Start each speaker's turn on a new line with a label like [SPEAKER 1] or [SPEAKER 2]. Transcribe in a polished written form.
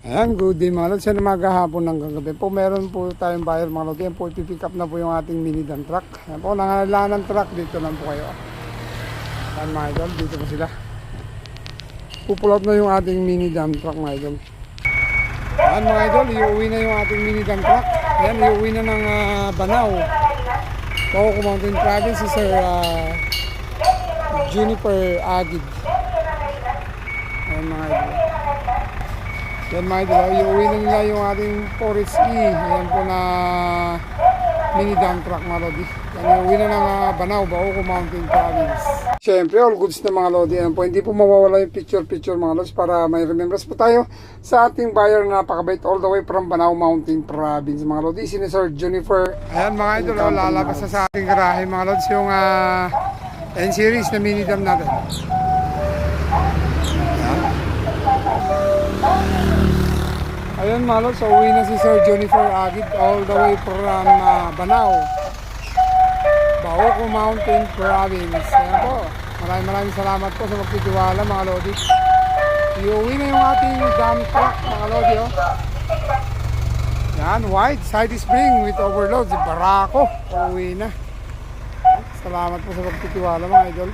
[SPEAKER 1] Ayan, good day mga lods. Sa maghahapon ng kagabi po, meron po tayong buyer mga lods. Ayan po, ipipick up na po yung ating mini dump truck. Ayan po, nangalaan ng truck. Dito lang po kayo. Ayan mga idol, dito po sila. Pupull out na yung ating mini dump truck mga idol. Ayan mga idol, iuwi na yung ating mini dump truck. Ayan, iuwi na ng Banao. Paoco Mountain Province si Sir Juniper Agid. Ayan mga idol. Yan mga idol, iuwi na nila yung ating 4HE. Ayan po na mini dump truck mga lodi. Yan, iuwi na ng Banao, Paoco Mountain Province. Siyempre, all goods na mga lodi. Ayan po, hindi po mawawala yung picture mga lods para may remembrance po tayo sa ating buyer na napakabait all the way from Banao Mountain Province mga lodi. Si Sir Juniper. Ayan mga idol, lalabas na sa ating garahe mga lods yung N-Series na mini dump natin. Ayun mga lods, so uwi na si Sir Juniper Agid all the way from Banao, Paoco Mountain Province. Ayan po, maraming salamat po sa magtitiwala mga lodi. Iuwi na yung ating dump truck mga lodi. Oh. Yan, white side spring with overload, si Barako. Uwi na. Salamat po sa magtitiwala mga idol.